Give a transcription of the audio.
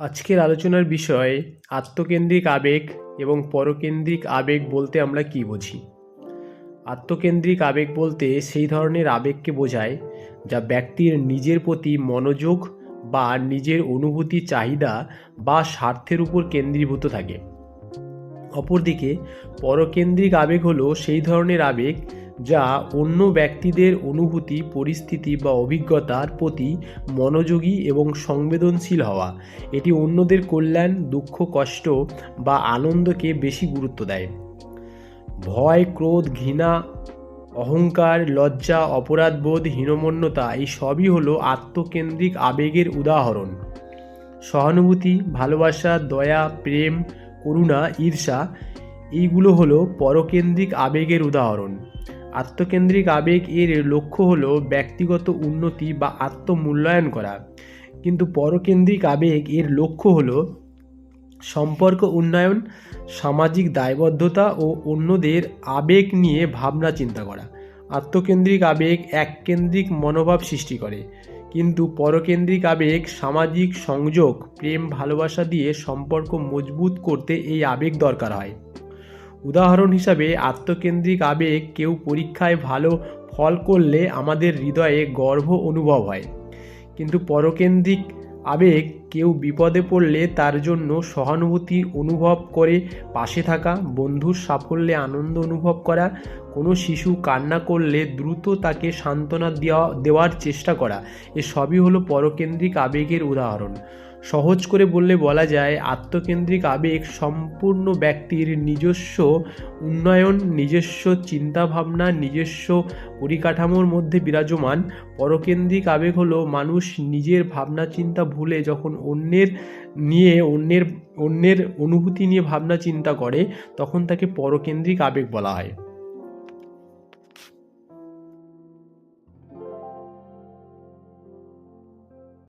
আজকের আলোচনার বিষয় আত্মকেন্দ্রিক আবেগ এবং পরকেন্দ্রিক আবেগ বলতে আমরা কী বুঝি। আত্মকেন্দ্রিক আবেগ বলতে সেই ধরনের আবেগকে বোঝায় যা ব্যক্তির নিজের প্রতি মনোযোগ বা নিজের অনুভূতি, চাহিদা বা স্বার্থের উপর কেন্দ্রীভূত থাকে। অপরদিকে পরকেন্দ্রিক আবেগ হলো সেই ধরনের আবেগ যা অন্য ব্যক্তিদের অনুভূতি, পরিস্থিতি বা অভিজ্ঞতার প্রতি মনোযোগী এবং সংবেদনশীল হওয়া। এটি অন্যদের কল্যাণ, দুঃখ, কষ্ট বা আনন্দকে বেশি গুরুত্ব দেয়। ভয়, ক্রোধ, ঘৃণা, অহংকার, লজ্জা, অপরাধবোধ, হীনমন্যতা এই সবই হলো আত্মকেন্দ্রিক আবেগের উদাহরণ। সহানুভূতি, ভালোবাসা, দয়া, প্রেম, করুণা, ঈর্ষা এইগুলো হলো পরকেন্দ্রিক আবেগের উদাহরণ। আত্মকেন্দ্রিক আবেগ এর লক্ষ্য হলো ব্যক্তিগত উন্নতি বা আত্মমূল্যায়ন করা, কিন্তু পরকেন্দ্রিক আবেগ এর লক্ষ্য হলো সম্পর্ক উন্নয়ন, সামাজিক দায়বদ্ধতা ও অন্যদের আবেগ নিয়ে ভাবনা চিন্তা করা। আত্মকেন্দ্রিক আবেগ এককেন্দ্রিক মনোভাব সৃষ্টি করে, কিন্তু পরকেন্দ্রিক আবেগ সামাজিক সংযোগ, প্রেম, ভালোবাসা দিয়ে সম্পর্ক মজবুত করতে এই আবেগ দরকার হয়। উদাহরণ হিসাবে, আত্মকেন্দ্রিক আবেগ কেউ পরীক্ষায় ভালো ফল করলে আমাদের হৃদয়ে গর্ব অনুভব হয়, কিন্তু পরকেন্দ্রিক আবেগ কেউ বিপদে পড়লে তার জন্য সহানুভূতি অনুভব করে পাশে থাকা, বন্ধুর সাফল্যে আনন্দ অনুভব করা, কোনো শিশু কান্না করলে দ্রুত তাকে সান্ত্বনা দেওয়ার চেষ্টা করা, এসবই হলো পরকেন্দ্রিক আবেগের উদাহরণ। সহজ করে বলা যায় আত্মকেন্দ্রিক আবেগ সম্পূর্ণ ব্যক্তির নিজস্ব উন্নয়ন, নিজস্ব চিন্তাভাবনা, নিজস্ব পরিকাঠামোর মধ্যে বিরাজমান। পরকেন্দ্রিক আবেগ হলো মানুষ নিজের ভাবনা চিন্তা ভুলে যখন অন্যের অনুভূতি নিয়ে ভাবনা চিন্তা করে, তখন তাকে পরকেন্দ্রিক আবেগ বলা হয়।